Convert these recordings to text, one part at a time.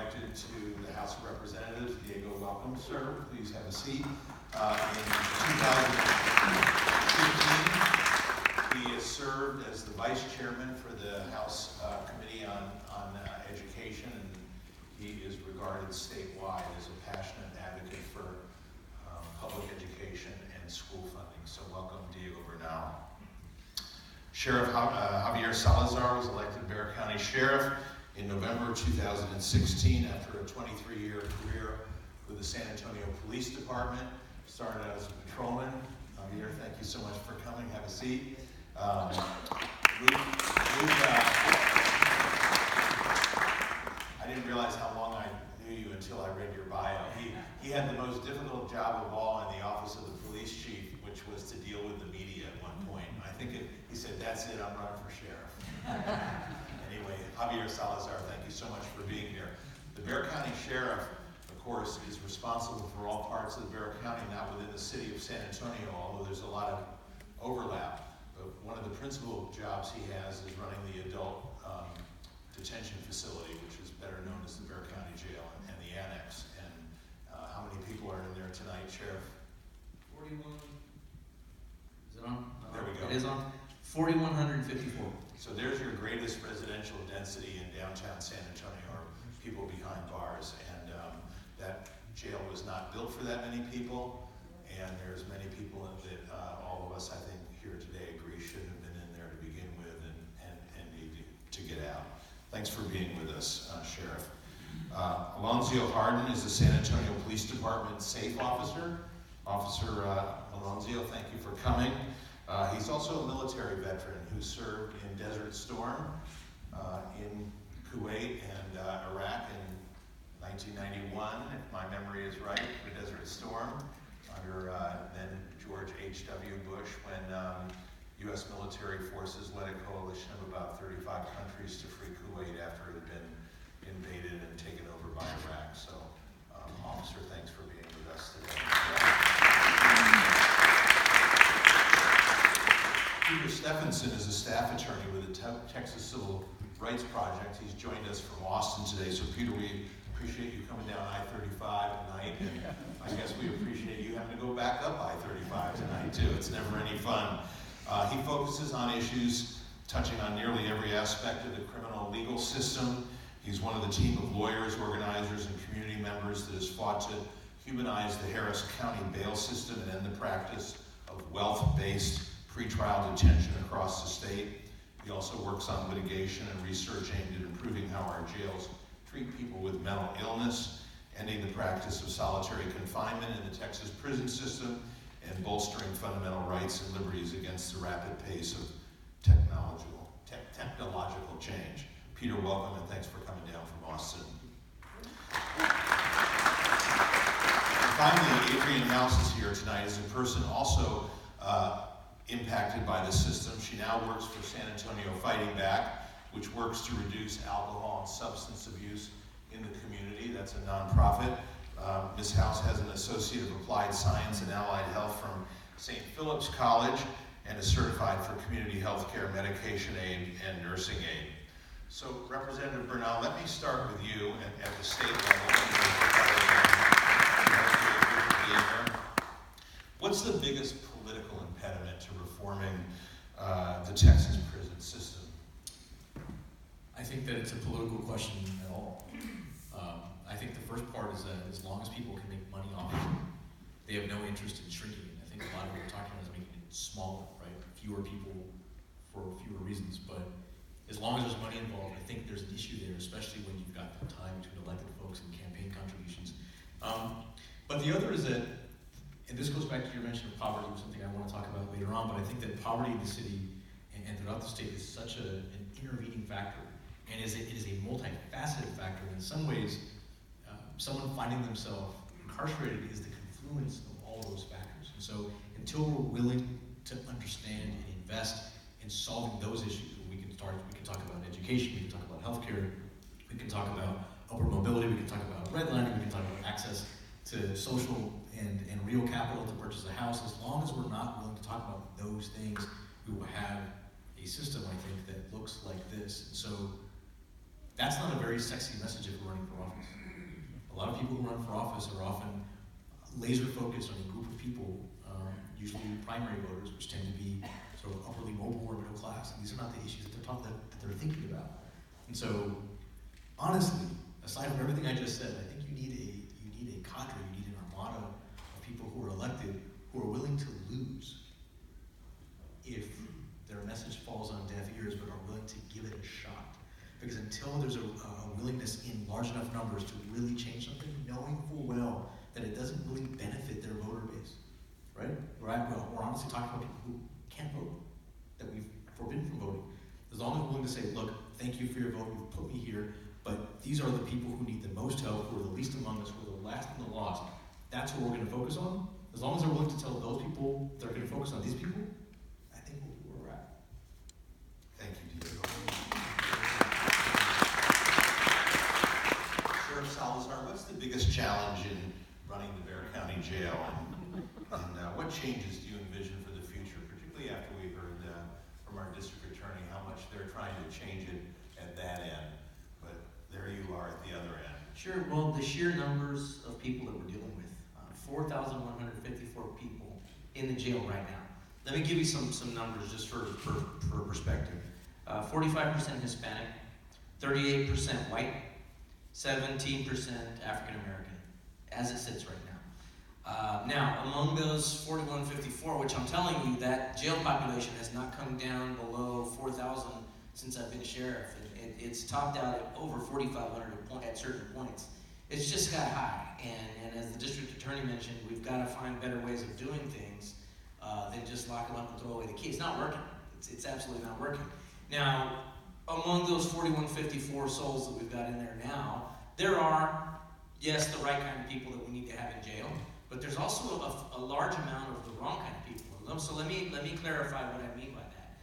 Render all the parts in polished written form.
elected to the House of Representatives. Diego, welcome, sir. Please have a seat. In 2015, he has served as the Vice Chairman for the House Committee on Education, and he is regarded statewide as a passionate advocate for public education and school funding. So welcome, Diego Bernal. Sheriff Javier Salazar was elected Bexar County Sheriff in November 2016 after a 23-year career with the San Antonio Police Department. Started out as a patrolman. Javier, thank you so much for coming. Have a seat. I didn't realize how long I knew you until I read your bio. He had the most difficult job of all in the office of the police chief, which was to deal with the media at one point. I think he said, "That's it, I'm running for sheriff." Anyway, Javier Salazar, thank you so much for being here. The Bexar County Sheriff, of course, is responsible for all parts of the Bexar County, not within the city of San Antonio, although there's a lot of overlap. But one of the principal jobs he has is running the adult detention facility, which is better known as the Bexar County Jail, and the annex. And how many people are in there tonight, Sheriff? 41. Is it on? There we go. It is on. 4,154. So there's your greatest residential density in downtown San Antonio, or people behind bars. And that jail was not built for that many people. And there's many people that all of us, I think, here today agree shouldn't have been in there to begin with and need to get out. Thanks for being with us, Sheriff. Alonzo Harden is the San Antonio Police Department Safe Officer. Officer Alonzo, thank you for coming. He's also a military veteran who served in Desert Storm in Kuwait and Iraq in 1991, if my memory is right, for Desert Storm, under then George H.W. Bush, when U.S. military forces led a coalition of about 35 countries to free Kuwait after it had been invaded and taken over by Iraq. So, officer, thanks for being with us today. Peter Stephenson is a staff attorney with the Texas Civil Rights Project. He's joined us from Austin today. So, Peter, we appreciate you coming down I-35 tonight, and I guess we appreciate you having to go back up I-35 tonight, too. It's never any fun. He focuses on issues touching on nearly every aspect of the criminal legal system. He's one of the team of lawyers, organizers, and community members that has fought to humanize the Harris County bail system and end the practice of wealth-based pretrial detention across the state. He also works on litigation and research aimed at improving how our jails treat people with mental illness, ending the practice of solitary confinement in the Texas prison system, and bolstering fundamental rights and liberties against the rapid pace of technological change. Peter, welcome, and thanks for coming down from Austin. And finally, Adrienne Mouse is here tonight as a person also impacted by the system. She now works for San Antonio Fighting Back, which works to reduce alcohol and substance abuse in the community. That's a nonprofit. Ms. House has an Associate of Applied Science and Allied Health from St. Philip's College and is certified for community health care, medication aid, and nursing aid. So, Representative Bernal, let me start with you at the state level. What's the biggest political impediment to reforming the Texas prison system? I think that it's a political question at all. I think the first part is that as long as people can make money off of it, they have no interest in shrinking it. I think a lot of what we're talking about is making it smaller, right? Fewer people for fewer reasons, but as long as there's money involved, I think there's an issue there, especially when you've got the time between elected folks and campaign contributions. But the other is that, and this goes back to your mention of poverty, which is something I want to talk about later on, but I think that poverty in the city and throughout the state is such an intervening factor, and it is a multifaceted factor. In some ways, someone finding themselves incarcerated is the confluence of all those factors. And so until we're willing to understand and invest in solving those issues, we can talk about education, we can talk about healthcare, we can talk about upward mobility, we can talk about redlining, we can talk about access to social and real capital to purchase a house. As long as we're not willing to talk about those things, we will have a system, I think, that looks like this. And so that's not a very sexy message if you're running for office. A lot of people who run for office are often laser focused on a group of people, usually primary voters, which tend to be sort of upwardly mobile or middle class. And these are not the issues that they're thinking about. And so, honestly, aside from everything I just said, I think you need a cadre, you need an armada of people who are elected who are willing to lose if their message falls on deaf ears, but are willing to give it a shot. Because until there's a willingness in large enough numbers to really change something, knowing full well that it doesn't really benefit their voter base, right? We're honestly talking about people who can't vote, that we've forbidden from voting. As long as we're willing to say, look, thank you for your vote, you've put me here, but these are the people who need the most help, who are the least among us, who are the last and the lost. That's what we're going to focus on. As long as they're willing to tell those people they're going to focus on these people, I think we'll be where we're at. Thank you, Diego. Sheriff Salazar, what's the biggest challenge in running the Bexar County Jail, and what changes do you envision for the future, particularly after we heard from our district attorney how much they're trying to change it at that end, but there you are at the other end. Sure, well, the sheer numbers of people that we're dealing with, 4,154 people in the jail right now. Let me give you some numbers just for perspective. 45% Hispanic, 38% white, 17% African American, as it sits right now. Now, among those 4,154, which I'm telling you, that jail population has not come down below 4,000 since I've been sheriff. It's topped out at over 4,500 at certain points. It's just got high, and as the district attorney mentioned, we've got to find better ways of doing things than just lock them up and throw away the key. It's not working. It's absolutely not working. Now, among those 4,154 souls that we've got in there now, there are, yes, the right kind of people that we need to have in jail, but there's also a large amount of the wrong kind of people in them. So let me clarify what I mean by that.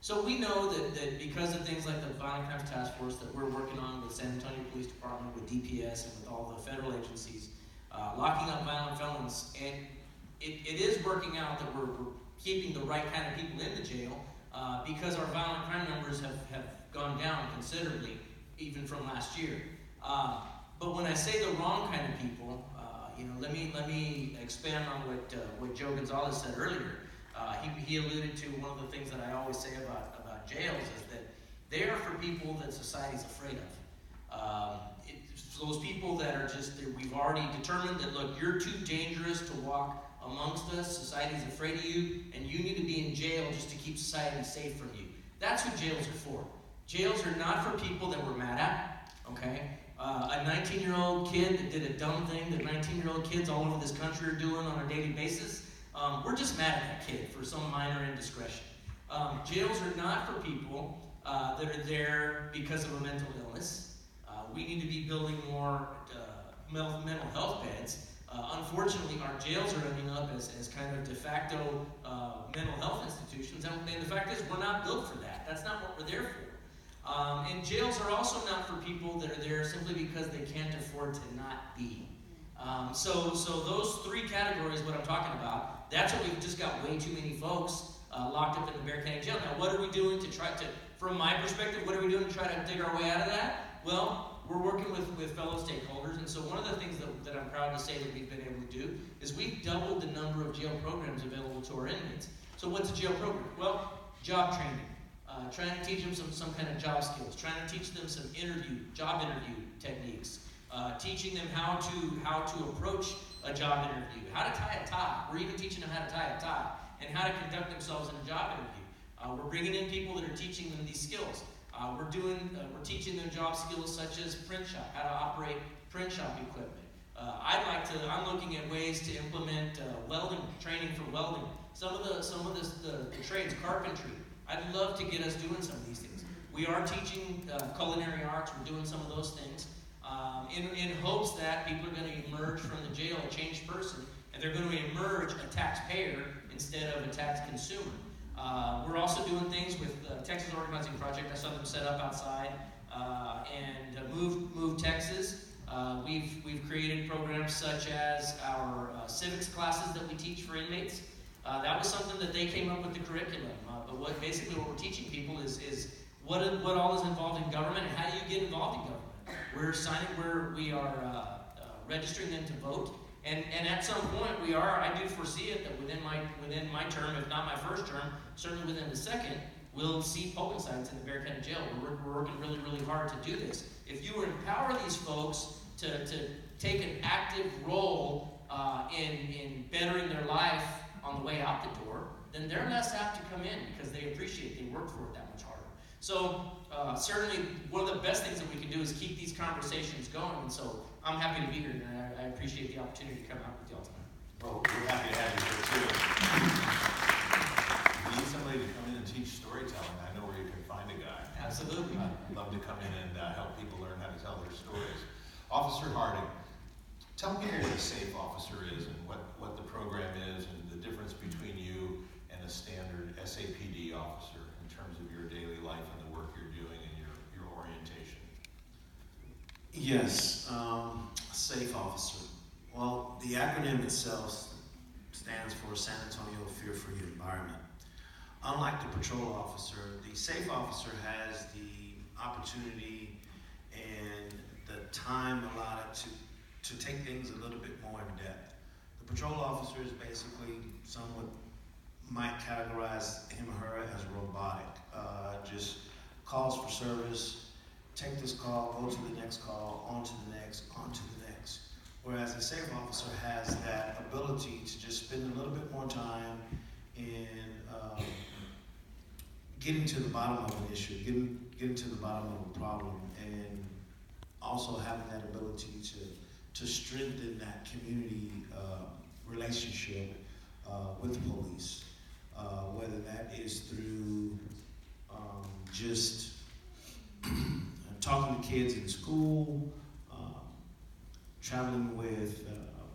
So we know that because of things like the Violent Crimes Task Force that we're working on with San Antonio Police Department, with DPS, and with all the federal agencies, locking up violent felons, and it is working out that we're keeping the right kind of people in the jail because our violent crime numbers have gone down considerably, even from last year. But when I say the wrong kind of people, let me expand on what Joe Gonzalez said earlier. He alluded to one of the things that I always say about jails is that they are for people that society's afraid of. Those people that are we've already determined that, look, you're too dangerous to walk amongst us, society's afraid of you, and you need to be in jail just to keep society safe from you. That's what jails are for. Jails are not for people that we're mad at, okay? A 19-year-old kid that did a dumb thing that 19-year-old kids all over this country are doing on a daily basis, we're just mad at that kid for some minor indiscretion. Jails are not for people that are there because of a mental illness. We need to be building more mental health beds. Unfortunately, our jails are ending up as kind of de facto mental health institutions, and the fact is we're not built for that. That's not what we're there for. And jails are also not for people that are there simply because they can't afford to not be. So those three categories, what I'm talking about, that's what we've just got way too many folks locked up in the Bexar County Jail. Now, what are we doing to try to, from my perspective, what are we doing to try to dig our way out of that? Well, we're working with fellow stakeholders, and so one of the things that I'm proud to say that we've been able to do is we've doubled the number of jail programs available to our inmates. So what's a jail program? Well, job training, trying to teach them some kind of job skills, trying to teach them some job interview techniques, teaching them how to approach a job interview, how to tie a tie. We're even teaching them how to tie a tie and how to conduct themselves in a job interview. We're bringing in people that are teaching them these skills. We're teaching them job skills such as print shop, how to operate print shop equipment. I'm looking at ways to implement welding training for welding. Some of the trades, carpentry. I'd love to get us doing some of these things. We are teaching culinary arts. We're doing some of those things in hopes that people are going to emerge from the jail a changed person, and they're going to emerge a taxpayer instead of a tax consumer. We're also doing things with Texas Organizing Project. I saw them set up outside and Move Texas. We've created programs such as our civics classes that we teach for inmates. That was something that they came up with the curriculum. But what we're teaching people is what all is involved in government and how do you get involved in government. We are registering them to vote, and at some point I do foresee it that within my term, if not my first term, certainly within the second, we'll see polling sites in the Bexar County Jail. We're working really, really hard to do this. If you empower these folks to take an active role in bettering their life on the way out the door, then they're less apt to come in because they appreciate they work for it that much harder. So certainly one of the best things that we can do is keep these conversations going. And so I'm happy to be here, and I appreciate the opportunity to come out with y'all tonight. Well, we're happy to have you here too. If you need somebody to come in and teach storytelling, I know where you can find a guy. Absolutely. I'd love to come in and help people learn how to tell their stories. Officer Harding, tell me what a safe officer is and what the program is and the difference between you and a standard SAPD officer in terms of your daily life and the work you're doing and your orientation. Yes, safe officer. Well, the acronym itself stands for San Antonio Fear-Free Environment. Unlike the patrol officer, the safe officer has the opportunity and the time allotted to take things a little bit more in depth. The patrol officer is basically someone might categorize him or her as robotic. Just calls for service, take this call, go to the next call, on to the next, on to the next. Whereas a safe officer has that ability to just spend a little bit more time in getting to the bottom of an issue, getting to the bottom of a problem, and also having that ability to strengthen that community relationship with the police, whether that is through just talking to kids in school, traveling with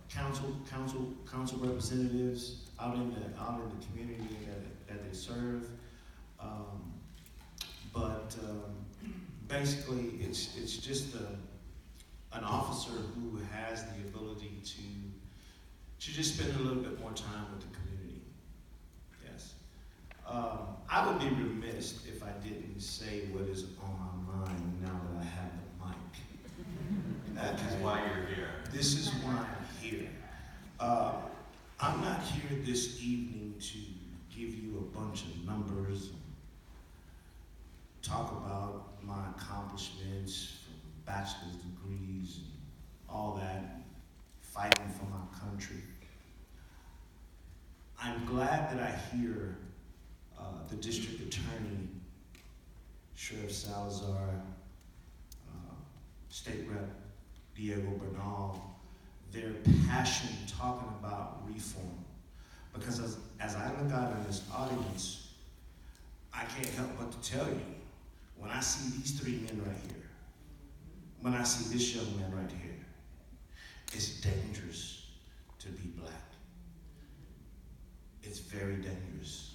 council representatives out in the community that they serve. Basically, it's just an officer who has the ability to just spend a little bit more time with the community. Yes. I would be remiss if I didn't say what is on my mind now that I have the mic. That is why you're here. This is why I'm here. I'm not here this evening to give you a bunch of numbers, talk about my accomplishments from bachelor's degrees and all that, fighting for my country. I'm glad that I hear the district attorney, Sheriff Salazar, State Rep Diego Bernal, their passion talking about reform. Because as I look out in this audience, I can't help but to tell you, when I see these three men right here, when I see this young man right here, it's dangerous to be black. It's very dangerous.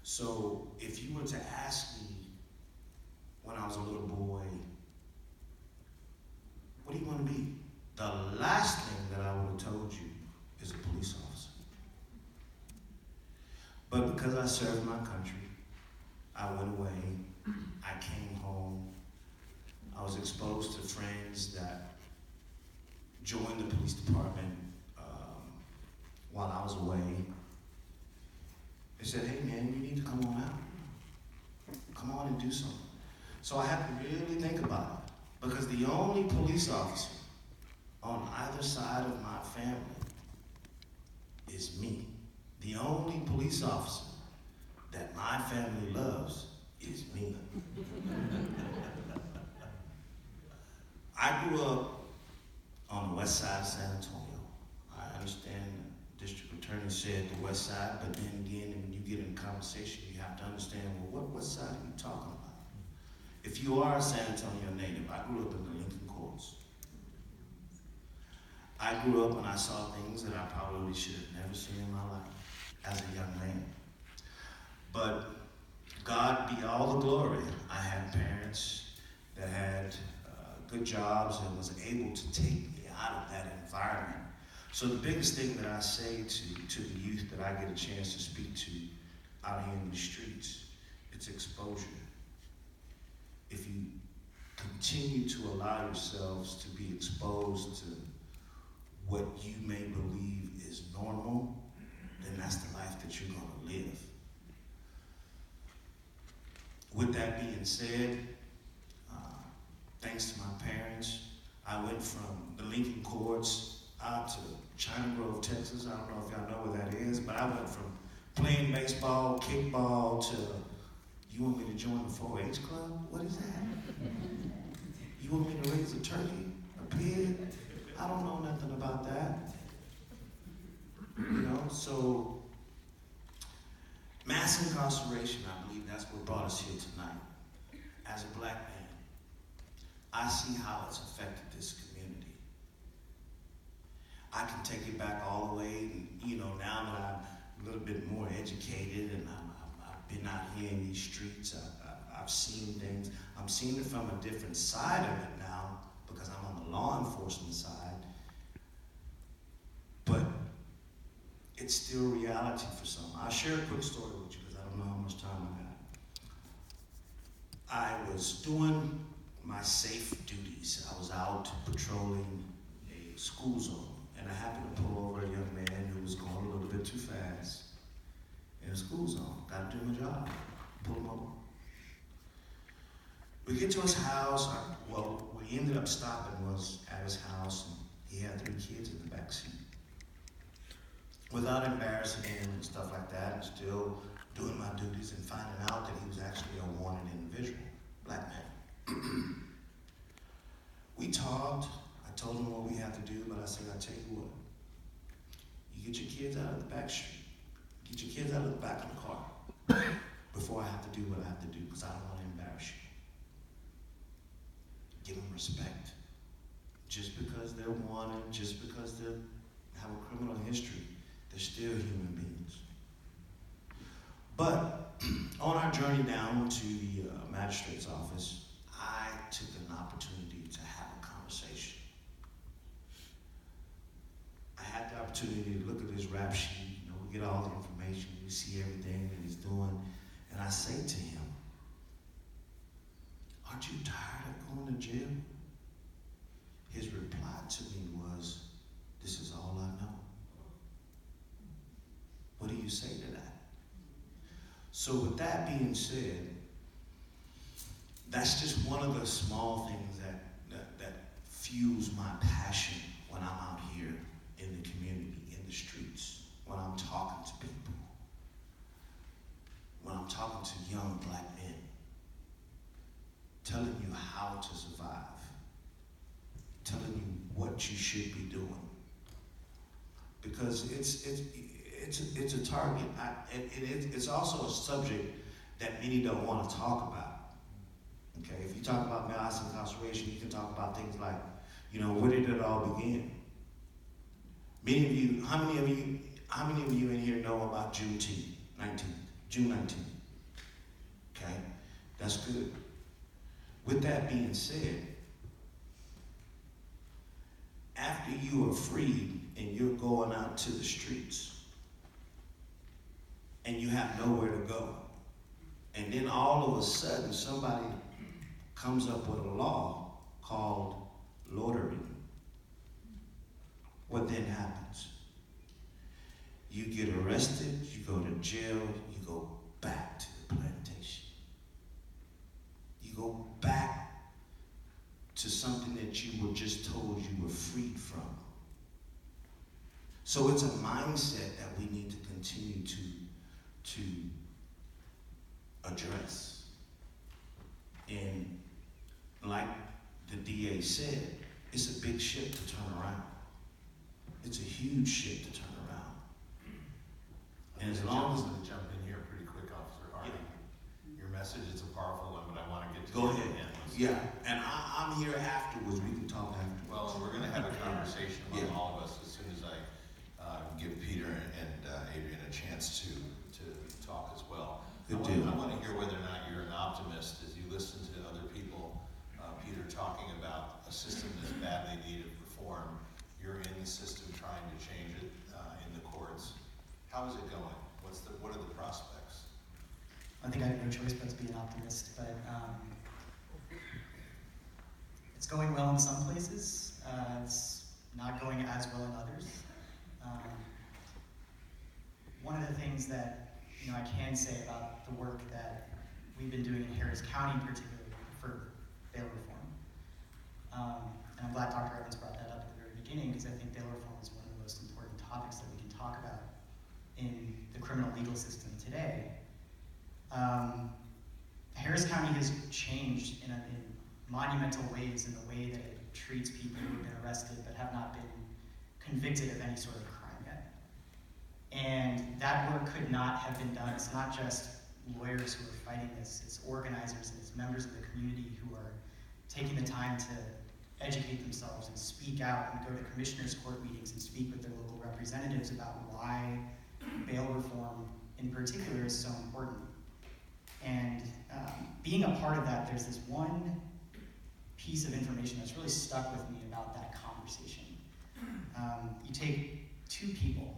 So if you were to ask me when I was a little boy, what do you want to be? The last thing that I would have told you is a police officer. But because I served my country, I went away, I came home, I was exposed to friends that joined the police department while I was away. They said, hey man, you need to come on out. Come on and do something. So I had to really think about it, because the only police officer on either side of my family is me. The only police officer that my family loves is me. I grew up on the west side of San Antonio. I understand the district attorney said the west side, but then again, when you get in conversation, you have to understand, well, what west side are you talking about? If you are a San Antonio native, I grew up in the Lincoln Courts. I grew up and I saw things that I probably should have never seen in my life as a young man. But God be all the glory. I had parents that had good jobs and was able to take me out of that environment. So the biggest thing that I say to the youth that I get a chance to speak to out here in the streets, it's exposure. if you continue to allow yourselves to be exposed to what you may believe is normal, then that's the life that you're going to live. With that being said, thanks to my parents, I went from the Lincoln Courts out to China Grove, Texas. I don't know if y'all know where that is, but I went from playing baseball, kickball to, you want me to join the 4-H club? What is that? You want me to raise a turkey, a pig? I don't know nothing about that. You know, so mass incarceration, I believe that's what brought us here tonight. As a black man, I see how it's affected this community. I can take it back all the way, and you know, now that I'm a little bit more educated and I've been out here in these streets, I've seen things. I'm seeing it from a different side of it now because I'm on the law enforcement side. But it's still reality for some. I'll share a quick story with you because I don't know how much time I got. I was doing my safe duties. I was out patrolling a school zone, and I happened to pull over a young man who was going a little bit too fast in a school zone. Got to do my job. Pull him over. We get to his house. Well, we ended up stopping was at his house, and he had 3 kids in the back seat. Without embarrassing him and stuff like that, and still doing my duties and finding out that he was actually a wanted individual, black man. We talked. I told him what we had to do, but I said, I tell you what, you get your kids out of the back street, get your kids out of the back of the car before I have to do what I have to do, because I don't want to embarrass you. Give them respect. Just because they're wanted, just because they have a criminal history, they're still human beings. But on our journey down to the magistrate's office, I took an opportunity to have a conversation. I had the opportunity to look at his rap sheet. You know, we get all the information, we see everything that he's doing, and I say to him, aren't you tired of going to jail? His reply to me was, this is all I know. What do you say to that? So with that being said, that's just one of the small things that fuels my passion when I'm out here in the community, in the streets, when I'm talking to people, when I'm talking to young black men, telling you how to survive, telling you what you should be doing. Because it's a target. It's also a subject that many don't want to talk about. Okay, if you talk about mass incarceration, you can talk about things like, you know, where did it all begin? Many of you, how many of you in here know about June 19th? Okay, that's good. With that being said, after you are freed and you're going out to the streets and you have nowhere to go, and then all of a sudden somebody comes up with a law called loitering, what then happens? You get arrested, you go to jail, you go back to the plantation. You go back to something that you were just told you were freed from. So it's a mindset that we need to continue to address. And like the DA said, it's a big ship to turn around. It's a huge ship to turn around. And as long as I jump in here pretty quick, Officer Hardy. Yeah. Your message is a powerful one, but I want to get to go ahead. Yeah, and I'm here afterwards. We can talk afterwards. Well, we're going to have a conversation among all of us as soon as I give Peter and Adrian a chance to talk as well. Good deal. I want to hear whether or not you're an optimist as you listen to other people, Peter, talking about a system that's badly needed reform. You're in the system trying to change it in the courts. How is it going? What are the prospects? I think I have no choice but to be an optimist, but it's going well in some places. It's not going as well in others. One of the things that I can say about the work that we've been doing in Harris County, particularly for bail reform, and I'm glad Dr. Evans brought that up at the very beginning, because I think bail reform is one of the most important topics that we can talk about in the criminal legal system today. Harris County has changed in monumental ways in the way that it treats people who have been arrested but have not been convicted of any sort of crime yet. And that work could not have been done. It's not just lawyers who are fighting this, it's organizers and it's members of the community who are taking the time to educate themselves and speak out and go to commissioners' court meetings and speak with their local representatives about why bail reform in particular is so important. And being a part of that, there's this one piece of information that's really stuck with me about that conversation. You take two people,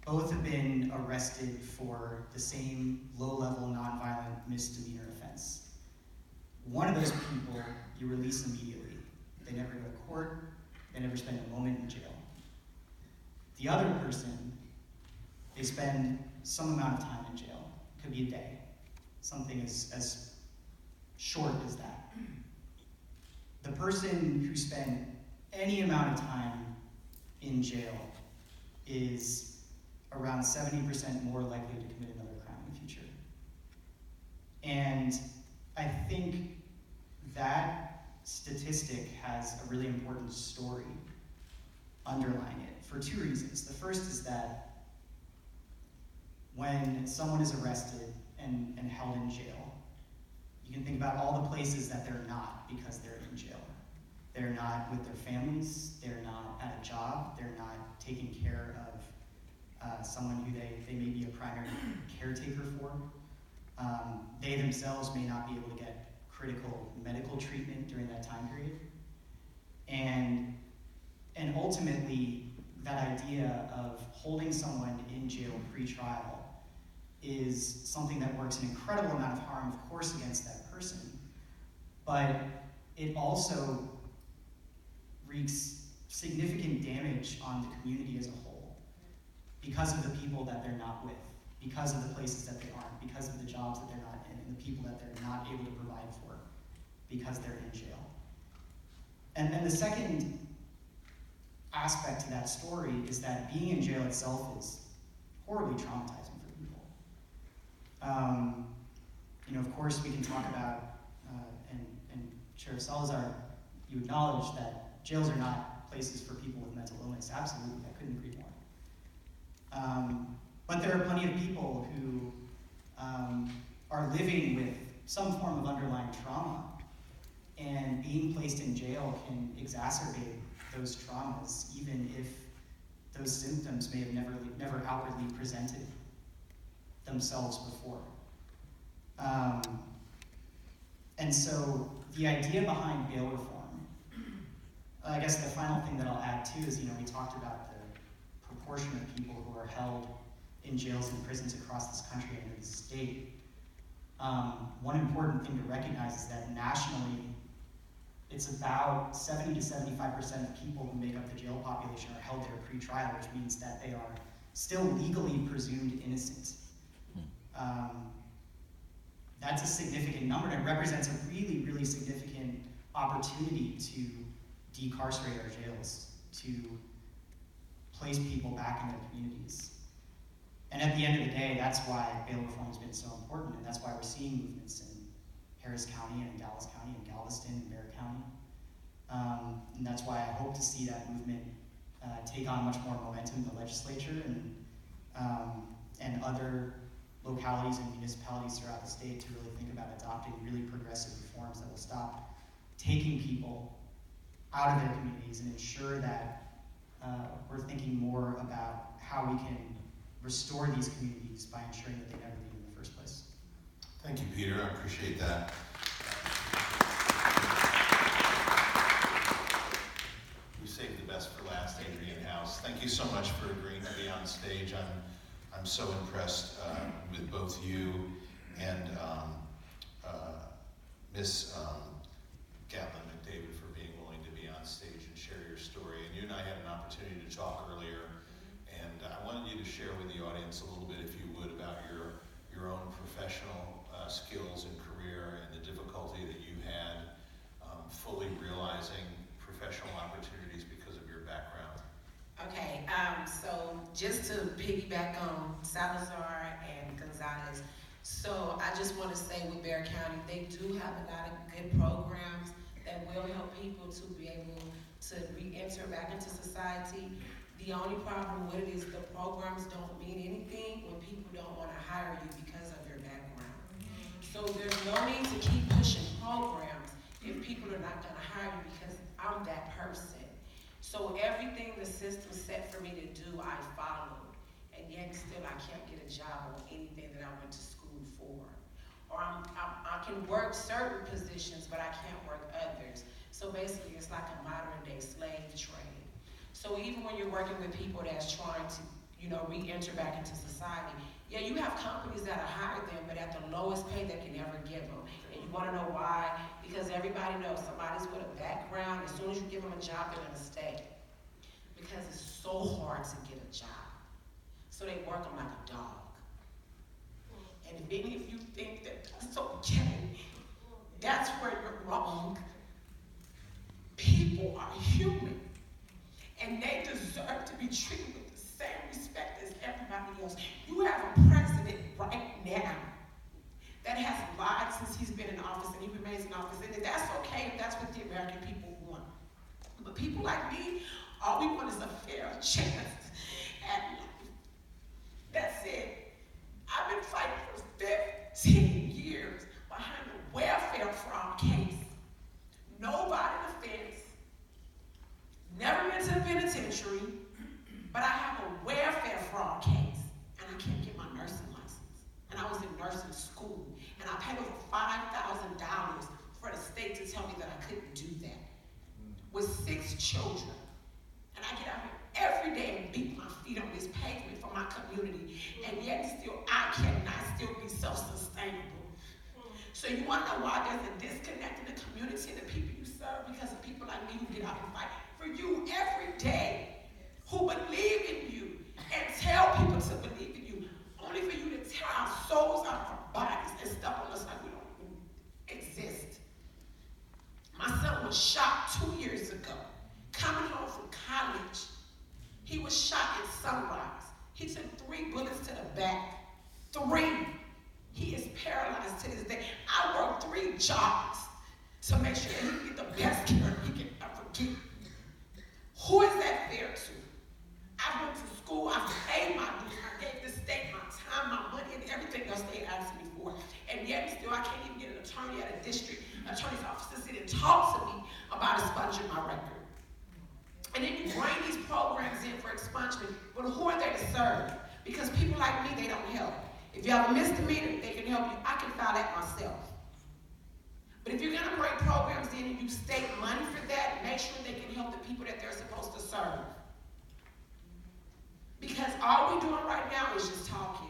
both have been arrested for the same low-level, nonviolent misdemeanor offense. One of those people, you release immediately. They never go to court, they never spend a moment in jail. The other person, they spend some amount of time in jail. It could be a day, something as short as that. The person who spent any amount of time in jail is around 70% more likely to commit another crime in the future. And I think that statistic has a really important story underlying it for two reasons. The first is that when someone is arrested and held in jail, you can think about all the places that they're not because they're in jail. They're not with their families, they're not at a job, they're not taking care of someone who they may be a primary caretaker for. They themselves may not be able to get critical medical treatment during that time period. And ultimately, that idea of holding someone in jail pre-trial is something that works an incredible amount of harm, of course, against that person, but it also wreaks significant damage on the community as a whole because of the people that they're not with, because of the places that they aren't, because of the jobs that they're not in, and the people that they're not able to provide for because they're in jail. And then the second aspect to that story is that being in jail itself is horribly traumatizing for people. Of course, we can talk about, and Sheriff Salazar, you acknowledge that jails are not places for people with mental illness. Absolutely, I couldn't agree more. But there are plenty of people who are living with some form of underlying trauma, and being placed in jail can exacerbate those traumas, even if those symptoms may have never outwardly presented themselves before. And so the idea behind bail reform, I guess the final thing that I'll add too is, we talked about the proportion of people who are held in jails and prisons across this country and in the state. One important thing to recognize is that nationally, it's about 70 to 75% of people who make up the jail population are held there pre-trial, which means that they are still legally presumed innocent. That's a significant number, and it represents a really, really significant opportunity to decarcerate our jails, to place people back in their communities. And at the end of the day, that's why bail reform has been so important, and that's why we're seeing movements in Harris County and in Dallas County and Galveston and Bexar County. And that's why I hope to see that movement take on much more momentum in the legislature and other localities and municipalities throughout the state to really think about adopting really progressive reforms that will stop taking people out of their communities and ensure that we're thinking more about how we can restore these communities by ensuring that they never leave in the first place. Thank you, Peter. I appreciate that. We saved the best for last, Adrian House. Thank you so much for agreeing to be on stage. I'm so impressed with both you and Miss Gatlin McDavid for being and I had an opportunity to talk earlier, and I wanted you to share with the audience a little bit, if you would, about your own professional skills and career and the difficulty that you had fully realizing professional opportunities because of your background. Okay, so just to piggyback on Salazar and Gonzalez, so I just want to say with Bexar County, they do have a lot of good programs that will help people to be able to re-enter back into society. The only problem with it is the programs don't mean anything when people don't want to hire you because of your background. So there's no need to keep pushing programs if people are not going to hire you because I'm that person. So everything the system set for me to do, I followed. And yet still I can't get a job on anything that I went to school for. Or I can work certain positions, but I can't work others. So basically it's like a modern day slave trade. So even when you're working with people that's trying to, re-enter back into society, yeah, you have companies that'll hire them, but at the lowest pay they can ever give them. And you wanna know why? Because everybody knows somebody's with a background, as soon as you give them a job, they're gonna stay. Because it's so hard to get a job. So they work them like a dog. And if any of you think that that's okay, that's where you're wrong. People are human. And they deserve to be treated with the same respect as everybody else. You have a president right now that has lied since he's been in office and he remains in office. And that's okay if that's what the American people want. But people like me, all we want is a fair chance at life. That's it. I've been fighting for 15 years behind a welfare fraud case. Nobody in the fence. Never been to the penitentiary, but I have a welfare fraud case, and I can't get my nursing license. And I was in nursing school, and I paid over $5,000 for the state to tell me that I couldn't do that. With 6 children. And I get out here every day and beat my feet on this pavement for my community, and yet still I cannot still be self-sustainable. So you want to know why there's a disconnect in the community and the people you serve? Because of people like me who get out and fight for you every day, who believe in you and tell people to believe in you, only for you to tear our souls out of our bodies and stuff on us like we don't even exist. My son was shot 2 years ago, coming home from college. He was shot in Sunrise. He took 3 bullets to the back. 3. He is paralyzed to this day. I work 3 jobs to make sure that he can get the best care he can ever get. Who is that fair to? I went to school, I paid my dues, I gave the state my time, my money, and everything else they asked me for. And yet still I can't even get an attorney at a district attorney's office to sit and talk to me about expunging my record. And then you bring these programs in for expungement, but who are they to serve? Because people like me, they don't help. If you have a misdemeanor, they can help you. I can file that myself. But if you're going to bring programs in and you state money for that, make sure they can help the people that they're supposed to serve. Because all we're doing right now is just talking.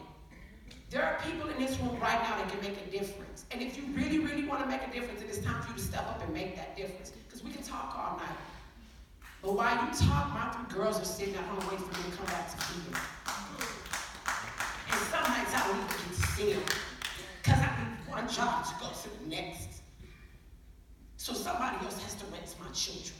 There are people in this room right now that can make a difference. And if you really, really want to make a difference, it is time for you to step up and make that difference. Because we can talk all night. But while you talk, my 3 girls are sitting at home waiting for me to come back to see them. And some nights I don't even get to see them. Because I need one job to go to the next. So somebody else has to raise my children.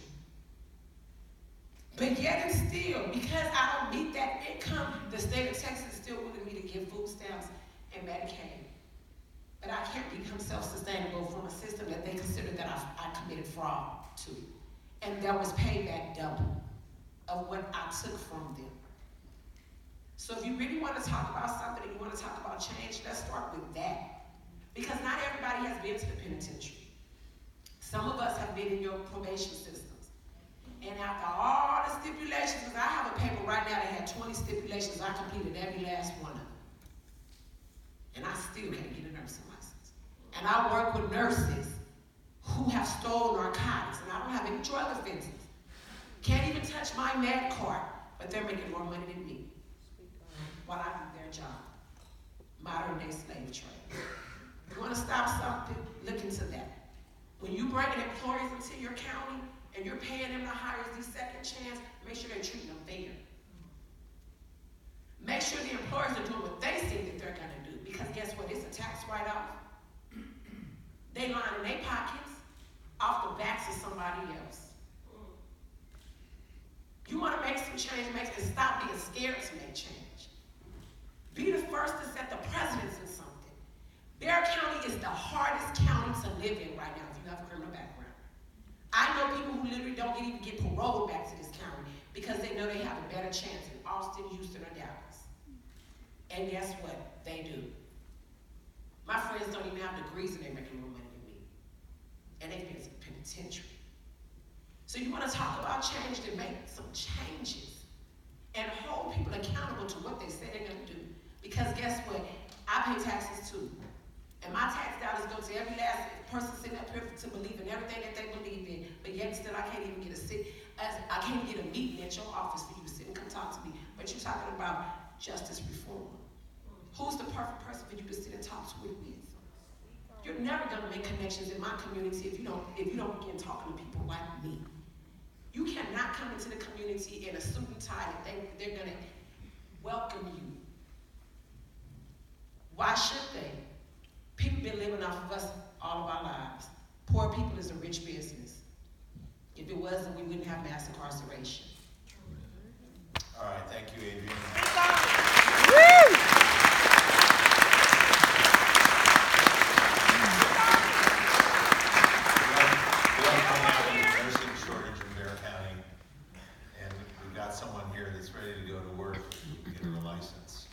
But yet and still, because I don't meet that income, the state of Texas is still willing me to give food stamps and Medicaid. But I can't become self-sustainable from a system that they consider that I committed fraud to. And that was paid back double of what I took from them. So if you really want to talk about something and you want to talk about change, let's start with that. Because not everybody has been to the penitentiary. Some of us have been in your probation systems. And after all the stipulations, because I have a paper right now that had 20 stipulations, I completed every last one of them. And I still can't get a nursing license. And I work with nurses who have stolen narcotics, and I don't have any drug offenses. Can't even touch my med card, but they're making more money than me while I do their job. Modern day slave trade. You want to stop something? Look into that. When you bring employees into your county and you're paying them the hire these second chance, make sure they're treating them fair. Make sure the employers are doing what they think that they're gonna do, because guess what, it's a tax write-off. They line in their pockets off the backs of somebody else. You wanna make some change, and stop being scared to make change. Be the first to set the precedence in something. Bear County is the hardest county to live in right now if you have a criminal background. I know people who literally don't even get paroled back to this county because they know they have a better chance in Austin, Houston, or Dallas. And guess what? They do. My friends don't even have degrees and they're making more money than me. And they've been to the penitentiary. So you want to talk about change, to make some changes and hold people accountable to what they say they're going to do. Because guess what? I pay taxes too. And my tax dollars go to every last person sitting up here to believe in everything that they believe in. But yet still I can't even get I can't get a meeting at your office for you to sit and come talk to me. But you're talking about justice reform. Who's the perfect person for you to sit and talk to with? You're never gonna make connections in my community if you don't begin talking to people like me. You cannot come into the community in a suit and tie and think they're gonna welcome you. Why should they? People been living off of us all of our lives. Poor people is a rich business. If it wasn't, we wouldn't have mass incarceration. All right, thank you, Adrian. Someone here that's ready to go to work and get her license.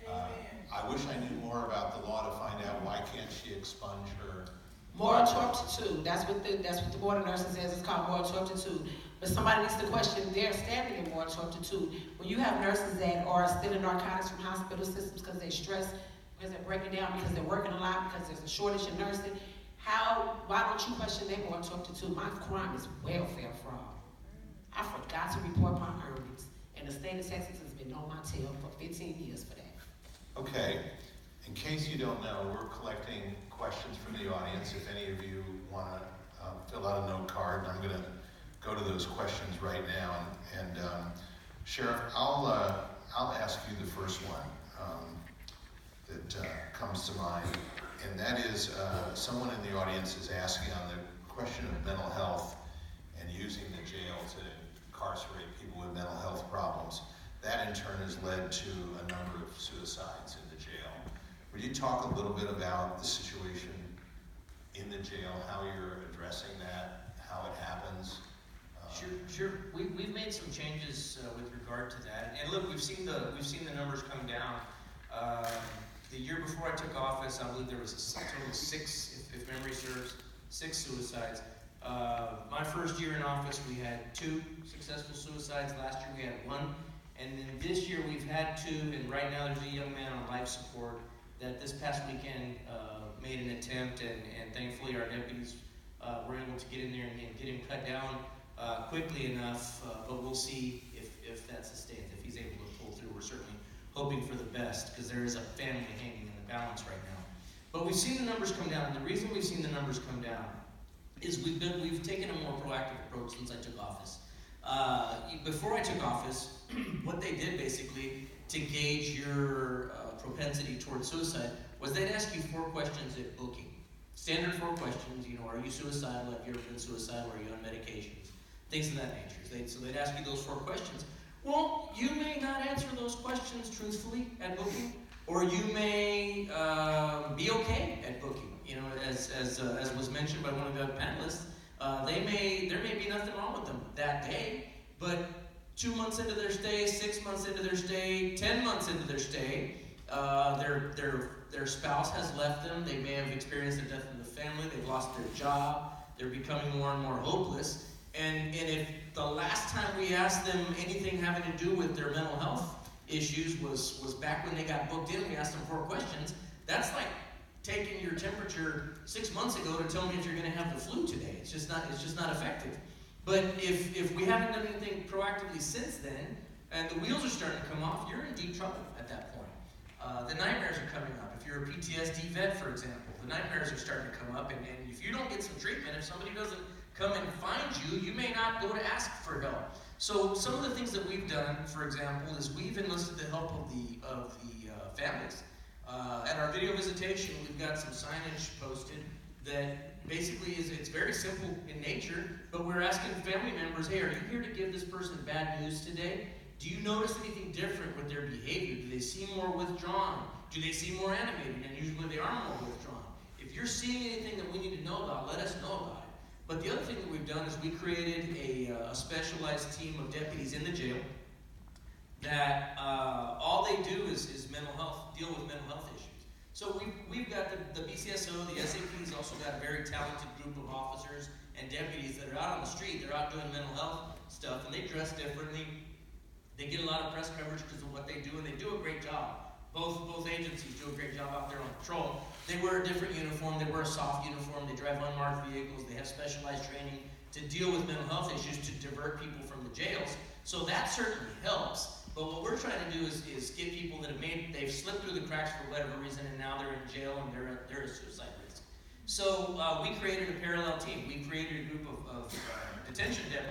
I wish I knew more about the law to find out why can't she expunge her. Moral turpitude. That's what the board of nurses says. It's called moral turpitude. But somebody needs to question their standing in moral turpitude. When you have nurses that are stealing narcotics from hospital systems because they're stressed, because they're breaking down, because they're working a lot, because there's a shortage in nursing, why don't you question their moral turpitude? My crime is welfare fraud. I forgot to report my earnings, and the state of Texas has been on my tail for 15 years for that. Okay, in case you don't know, we're collecting questions from the audience. If any of you want to fill out a note card, I'm going to go to those questions right now. And Sheriff, I'll ask you the first one that comes to mind, and that is someone in the audience is asking on the question of mental health and using the jail to incarcerate people with mental health problems. That in turn has led to a number of suicides in the jail. Would you talk a little bit about the situation in the jail, how you're addressing that, how it happens? Sure. We've made some changes with regard to that, and look, we've seen the numbers come down. The year before I took office, I believe there was a total of 6, if memory serves, 6 suicides. My first year in office, we had 2 successful suicides. Last year we had 1. And then this year we've had 2, and right now there's a young man on life support that this past weekend made an attempt, and thankfully our deputies were able to get in there and get him cut down quickly enough, but we'll see if that sustains, if he's able to pull through. We're certainly hoping for the best, because there is a family hanging in the balance right now. But we've seen the numbers come down, and the reason we've seen the numbers come down is we've taken a more proactive approach since I took office. Before I took office, what they did basically to gauge your propensity towards suicide was they'd ask you 4 questions at booking. Standard 4 questions, are you suicidal? Have you ever been suicidal? Are you on medications? Things of that nature. So they'd ask you those 4 questions. Well, you may not answer those questions truthfully at booking, or you may be okay at booking. As was mentioned by one of the panelists, there may be nothing wrong with them that day, but 2 months into their stay, 6 months into their stay, 10 months into their stay, their spouse has left them. They may have experienced the death of the family. They've lost their job. They're becoming more and more hopeless. And if the last time we asked them anything having to do with their mental health issues was back when they got booked in, we asked them 4 questions. That's like taking your temperature 6 months ago to tell me if you're going to have the flu today. It's just not effective. But if we haven't done anything proactively since then, and the wheels are starting to come off, you're in deep trouble at that point. The nightmares are coming up. If you're a PTSD vet, for example, the nightmares are starting to come up, and if you don't get some treatment, if somebody doesn't come and find you, you may not go to ask for help. So some of the things that we've done, for example, is we've enlisted the help of the families. At our video visitation, we've got some signage posted that basically it's very simple in nature, but we're asking family members, hey, are you here to give this person bad news today? Do you notice anything different with their behavior? Do they seem more withdrawn? Do they seem more animated? And usually they are more withdrawn. If you're seeing anything that we need to know about, let us know about it. But the other thing that we've done is we created a specialized team of deputies in the jail that all they do is mental health, deal with mental health issues. So we've got the BCSO, the SAP's also got a very talented group of officers and deputies that are out on the street. They're out doing mental health stuff, and they dress differently. They get a lot of press coverage because of what they do, and they do a great job. Both agencies do a great job out there on patrol. They wear a different uniform. They wear a soft uniform. They drive unmarked vehicles. They have specialized training to deal with mental health issues, to divert people from the jails. So that certainly helps. But what we're trying to do is get people that they've slipped through the cracks for whatever reason, and now they're in jail and they're a suicide risk. So we created a parallel team. We created a group of detention deputies